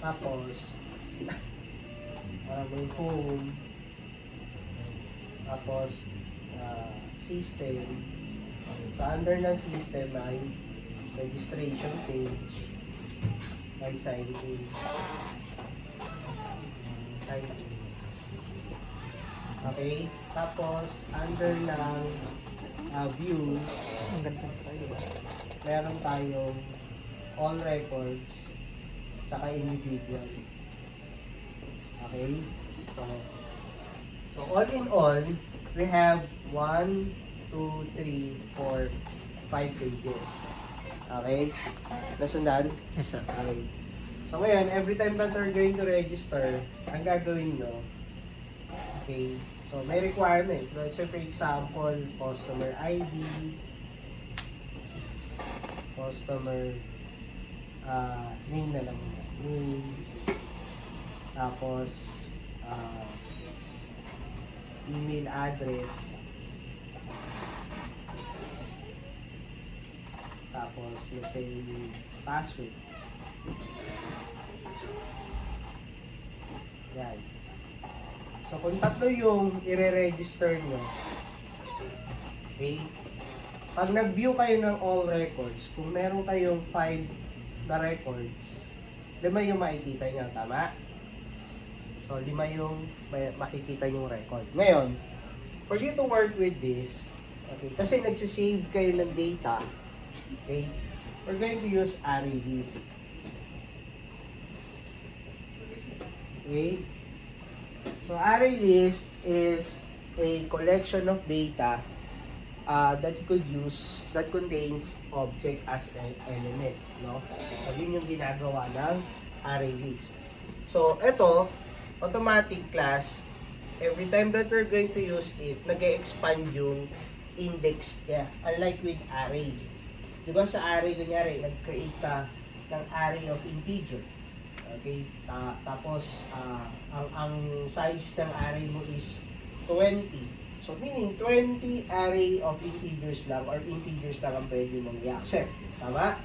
Tapos, may home. Tapos, system. So, under ng system ay registration page. May sign in. Sign in. Okay? Tapos, under ng view, Ang ganda pa, di ba? meron tayong all records tsaka individual. Okay? So all in all, we have 1, 2, 3, 4, 5 pages. Okay? Nasundan? Yes, sir. Okay. So ngayon, every time that we're going to register, ang gagawin nyo, okay, so may requirement. So for example, customer ID, customer name na lang. Name, tapos email address, tapos let's say password. Yan. So kung tatlo yung i-register nyo, okay, pag nag-view kayo ng all records, kung meron kayong 5 na records, 5 yung makikita nyo, tama? So 5 yung makikita yung record. Ngayon, for you to work with this, okay, kasi nagsisave kayo ng data, okay, we're going to use array list. Okay? So array list is a collection of data that you could use that contains object as an element, no? So yun yung ginagawa ng array list. So ito, automatic class, every time that we're going to use it, nag-expand yung index niya, unlike with array. Diba sa array, kunyari, nag-create ka ng array of integer. Okay? Tapos, ang size ng array mo is 20. So, meaning 20 array of integers lang or integers lang ang pwede mong i-accept. Tama?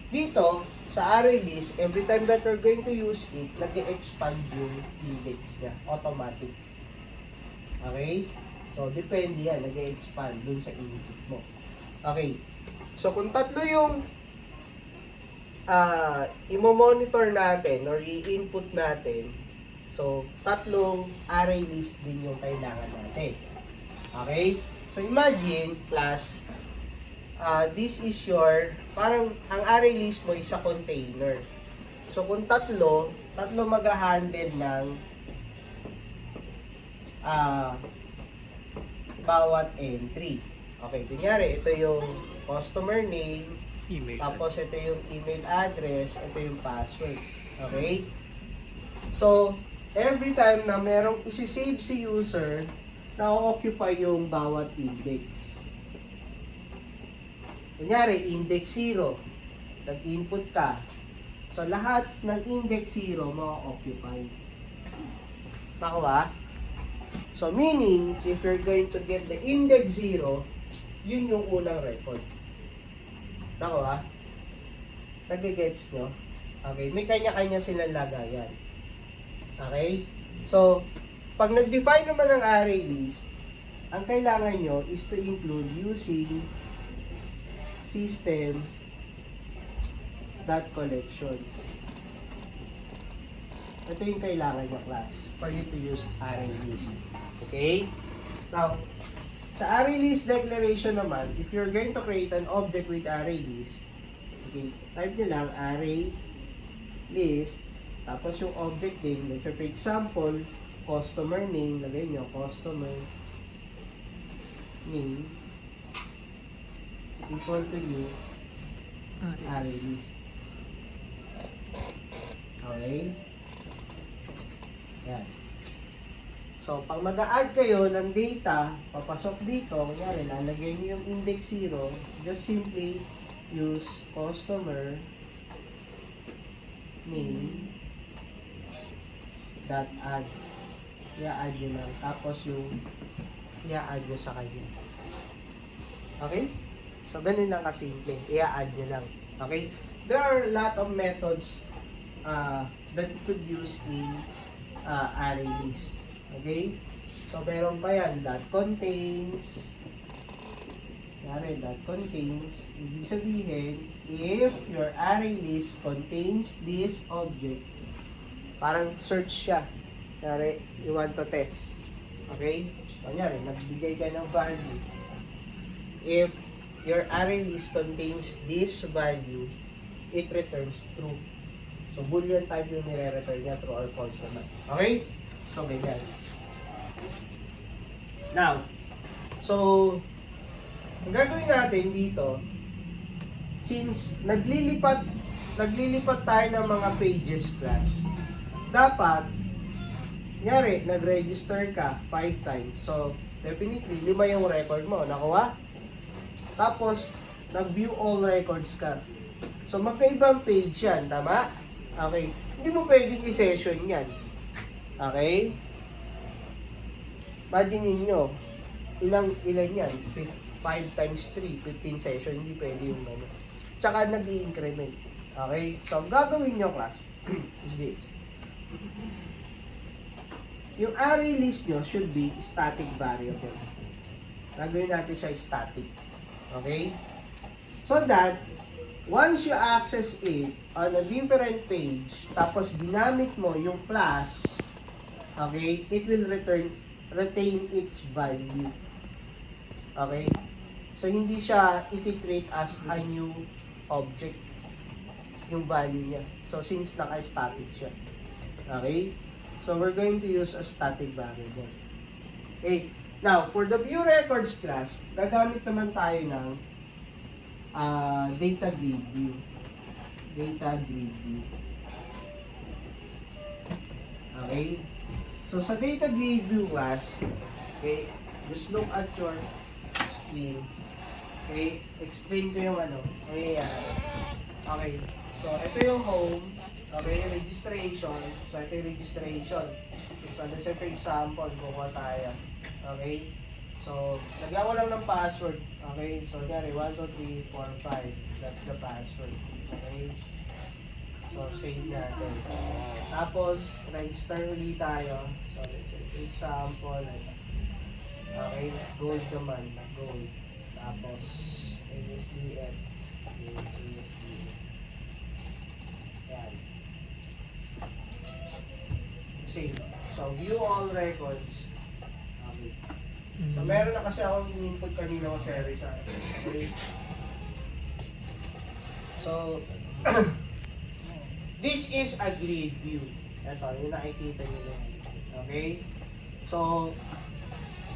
Dito, sa array list, every time that you're going to use it, nag-expand yung index niya. Automatic. Okay? So, depende yan. Nag-expand dun sa input mo. Okay. So, kung tatlo yung imo-monitor natin or i-input natin, so, tatlong array list din yung kailangan natin. Okay? So, imagine, class, this is your, parang ang array list mo is a container. So, kung tatlo mag-handle ng bawat entry. Okay, kunyari, ito yung customer name, Email. tapos ito yung email address, ito yung password. Okay? So, every time na merong isi-save si user, na-occupy yung bawat index. Kunyari, index 0. Nag-input ka. So, lahat ng index 0 ma-occupy. Nakuha? So, meaning, if you're going to get the index 0, yun yung unang record. Nakuha? Nag-gets nyo? Okay, may kanya-kanya silang lagayan. Okay? So, pag nag-define naman ng array list, ang kailangan nyo is to include using system.collections. Ito yung kailangan nyo, class, for you to use array list. Okay? Now, sa array list declaration naman, if you're going to create an object with array list, okay, type nyo lang array list, tapos yung object name, so for example, customer name, lagay nyo, customer name equal to new array list. Okay? Yan. So, pag mag-a-add kayo ng data, papasok dito, kunyari, lalagay nyo yung index 0, just simply use customer name dot add. I-add nyo lang. Tapos yung i-add nyo sa kanya. Okay? So, ganun lang kasimple. I-add nyo lang. Okay? There are a lot of methods that you could use in array list. Okay? So, meron pa yan, that contains, that contains, ibig sabihin, if your array list contains this object, parang search siya. Kunyari, you want to test. Okay? Kunyari, nagbigay ka ng value. If your array list contains this value, it returns true. So, boolean type yung nire-return niya, true or false naman. Okay? So, ganyan. Now, so, ang gagawin natin dito, since naglilipat tayo ng mga pages class, dapat, kunyari, nag-register ka 5 times. So, definitely, 5 yung record mo. Nakuha? Tapos, nag-view all records ka. So, magkaibang page yan. Tama? Okay. Hindi mo pwedeng i-session yan. Okay? Imagine ninyo, ilan yan? 5 times 3, 15 session. Hindi pwede yung ano. Tsaka nag-i-increment. Okay? So, ang gagawin nyo, class, is this. Yung array list nyo should be static variable. Gagawin natin siya static. Okay? So that, once you access it on a different page, tapos ginamit mo yung class, okay, it will retain its value. Okay? So, hindi siya iti-treat as a new object yung value niya. So, since naka-static siya. Okay? So, we're going to use a static variable. Okay. Now, for the view records class, gagamit naman tayo ng data grid view. Data grid view. Okay. So, sa data grid view class, okay, just look at your screen. Okay. Explain ko yung ano. Okay. So, ito yung home. Okay, registration. So, ito yung registration. So, let's say for example, kukuha tayo. Okay? So, lagyan ko lang ng password. Okay? So, gari, 1, 2, 3, 4, 5. That's the password. Okay? So, save natin. Tapos, register ulit tayo. So, let's say for example, okay, gold naman. Gold. Tapos, ASDF. ASDF. Yan. Save. So, view all records. Okay. So, meron na kasi akong in-input kanina ko series. Okay. So, this is a grid view. Ito, yung nakikita nyo. Okay? So,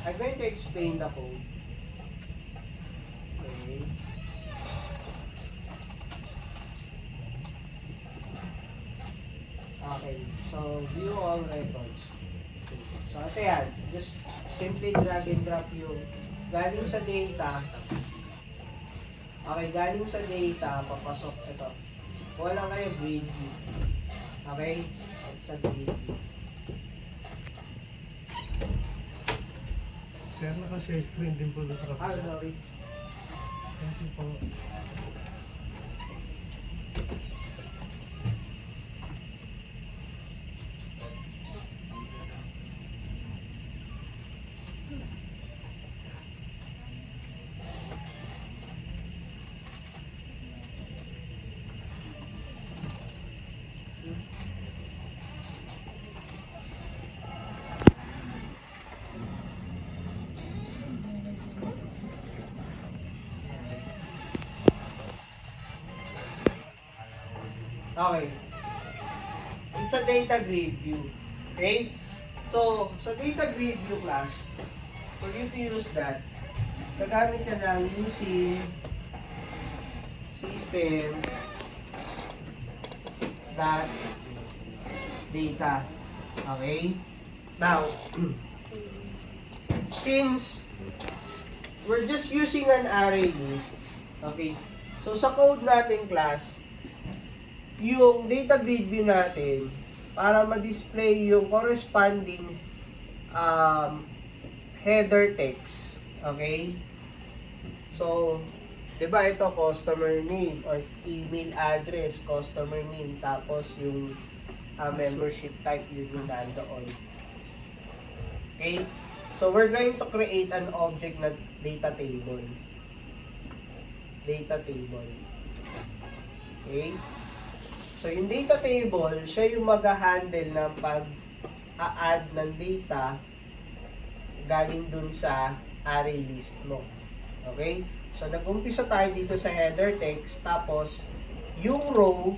I'm going to explain the code. Okay. Okay, so view all records. So ito yan, just simply drag and drop yung galing sa data. Okay, galing sa data, papasok ito. Wala kayo grid view. Okay, sa grid view. Sir, naka-share screen din po sa kapatid. Sorry. Thank you po. Okay. It's a data grid view. Okay? So, sa data grid view class, for you to use that, gagamit ka ng using system dot data. Okay? Now, since we're just using an array list, okay? So, sa code natin class, yung data grid view natin, para ma-display yung corresponding header text. Okay? So, Diba ito, customer name or email address, customer name, tapos yung membership type, yun yung nandoon. Okay? So, we're going to create an object na data table. Data table. Okay? So, yung data table, siya yung mag-handle ng pag-a-add ng data galing dun sa array list mo. Okay? So, nag-umpisa tayo dito sa header text, tapos, yung row,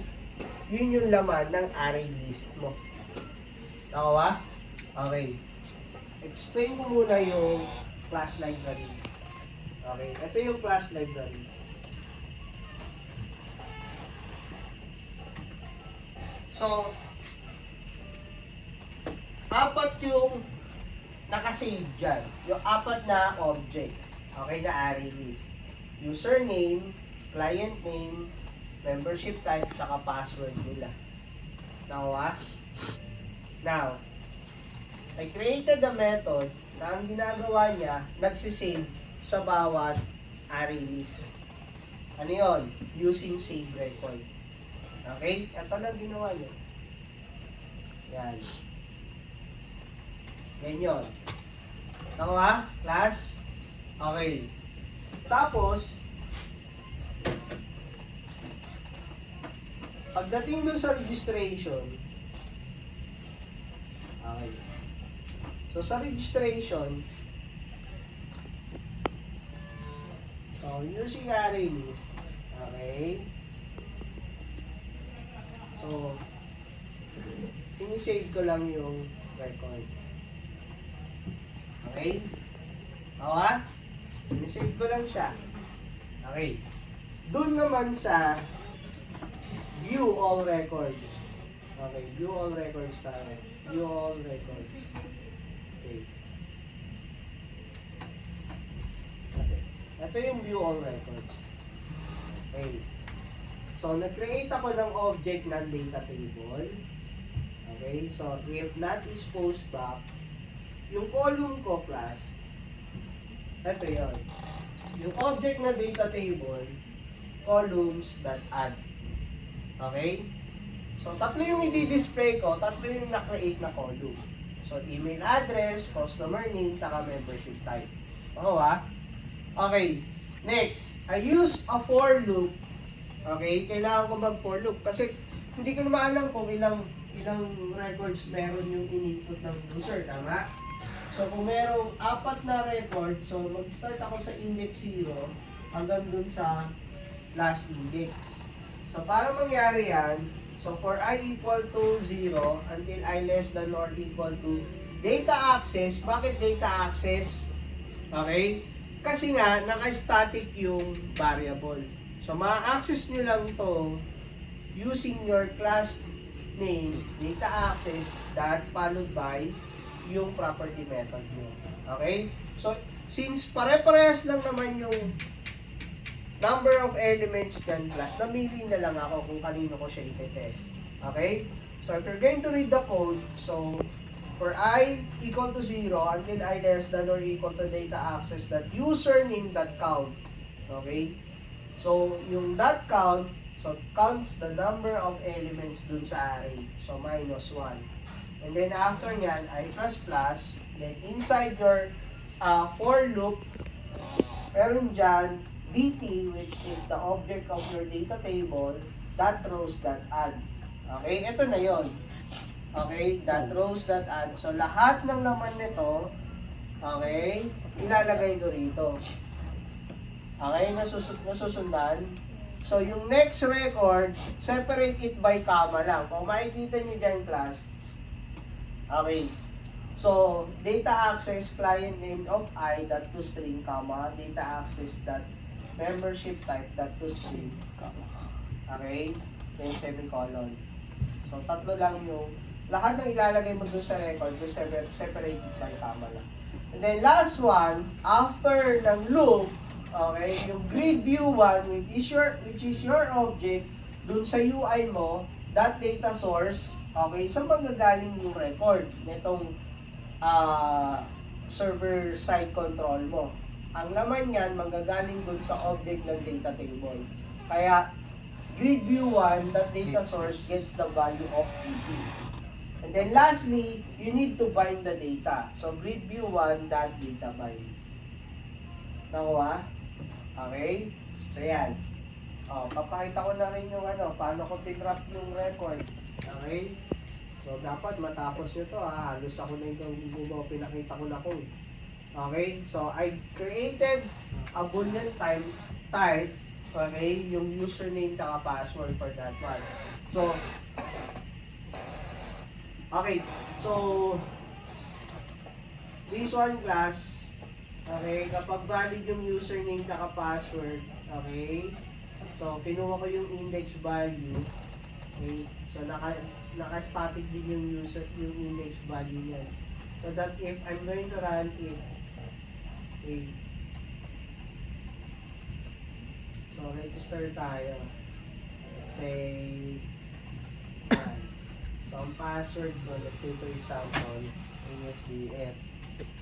yun yung laman ng array list mo. Nakawa? Okay. Explain mo muna yung class library. Okay, ito yung class library. So, apat yung nakasave dyan. Yung apat na object. Okay, na array list. Username, client name, membership type, saka password nila. Now, Now, I created a method na ang ginagawa niya, nagsisave sa bawat array list. Ano yun? Using save record. Okay? Ito lang ginawa niya. Yan. Yan yun. Nakuha? Class? Okay. Tapos, pagdating dun sa registration, okay. So, sa registration, so, using array list, okay. So, sinisave ko lang yung record. Okay? Okay? Sinisave ko lang siya. Okay. Doon naman sa view all records. Okay, view all records tayo. View all records. Okay. Ito yung view all records. Okay. So, nag-create ako ng object ng data table. Okay, so if not is post back, yung column ko class, ito yun. Yung object na data table, columns.add. Okay? So, tatlo yung i-display ko, tatlo yung na-create na column. So, email address, customer name, taka membership type. Oo Okay. Next, I use a for loop. Okay? Kailangan ko mag-for loop kasi hindi ko naman alam kung ilang records meron yung in-input ng user, tama? So, kung merong 4 na record, so mag-start ako sa index 0 hanggang dun sa last index. So, para mangyari yan, so for I equal to 0 until I less than or equal to data access. Bakit data access? Okay? Kasi nga, naka-static yung variable. So, ma-access nyo lang to using your class name, data access, that followed by yung property method nyo. Okay? So, since pare-parehas lang naman yung number of elements ng class, namili na lang ako kung kanino ko siya i-test. Okay? So, if you're going to read the code, so, for I equal to 0 until I less than or equal to data access that username that count. Okay? So, yung that count, so counts the number of elements dun sa array. So, minus 1. And then after nyan, I plus plus. Then inside your for loop, meron dyan dt, which is the object of your data table, that rows that add. Okay, ito na yon. Okay, that rows that add. So, lahat ng laman nito, okay, ilalagay ko rito. Okay, nasusundan. So, yung next record, separate it by comma lang. Kung makikita nyo dyan, class. Okay. So, data access client name of I that to string, comma, data access that membership type that to string, comma. Okay? Then semicolon. So, tatlo lang yung, lahat ng ilalagay mo dun sa record, just separate it by comma lang. And then last one, after ng loop, okay, yung grid view 1, which is your object, dun sa UI mo, that data source, okay, saan magagaling yung record nitong server side control mo? ang laman niyan manggagaling dun sa object ng data table. Kaya, grid view 1, that data source gets the value of DB. And then lastly, you need to bind the data. So, grid view 1, that data bind. Nakuha? Okay? So, yan. Papakita ko na rin yung paano ko tinrap yung record. Okay? So, dapat matapos nyo to ha. Halos ako na yung pinakita ko na code. Okay? So, I created a boolean type. Okay? Yung username at password for that one. So, okay. So, this one class, okay, kapag valid yung username at password, okay, so, kinuha ko yung index value, okay, so, naka-static din yung index value niya. So, that if I'm going to run it, okay, so, register tayo, let's say, yan. So, ang password ko, let's say for example, ASDF.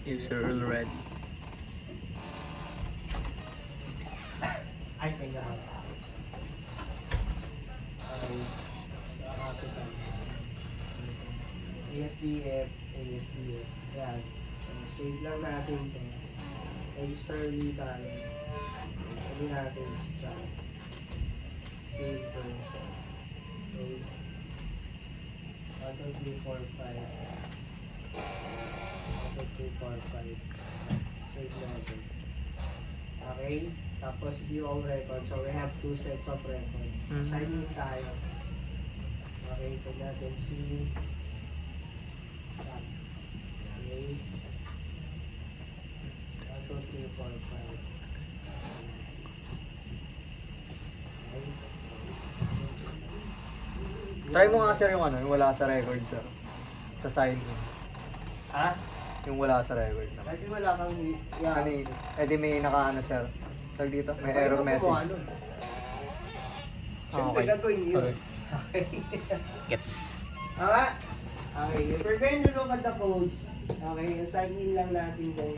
User already. Ay, teka lang. Okay. So, capital. ASDF. Yan. So, save lang natin to. Register ulit tayo. Sabi natin sa chat. Save to. Okay. 1, 2, 3, 4, 5. 1, 2, 3, 4, 5. Save natin. Okay? Tapos view all records. So we have 2 sets of records. Mhm. Sign in tayo. Okay, ito natin si chat. Okay. 1, 2, 3, 4, 5. Okay. Try mo nga sir yung yung wala sa record sir. Sa sign in. Ha? Yung wala sa record na. Dati wala kang Ano yun? Eh di may nakaano sir. Tag dito, may error message. Siyempre, okay. gagawin yun. Okay. Gets. Okay. Okay, if we're going to look at the codes, okay, sign in lang natin guys.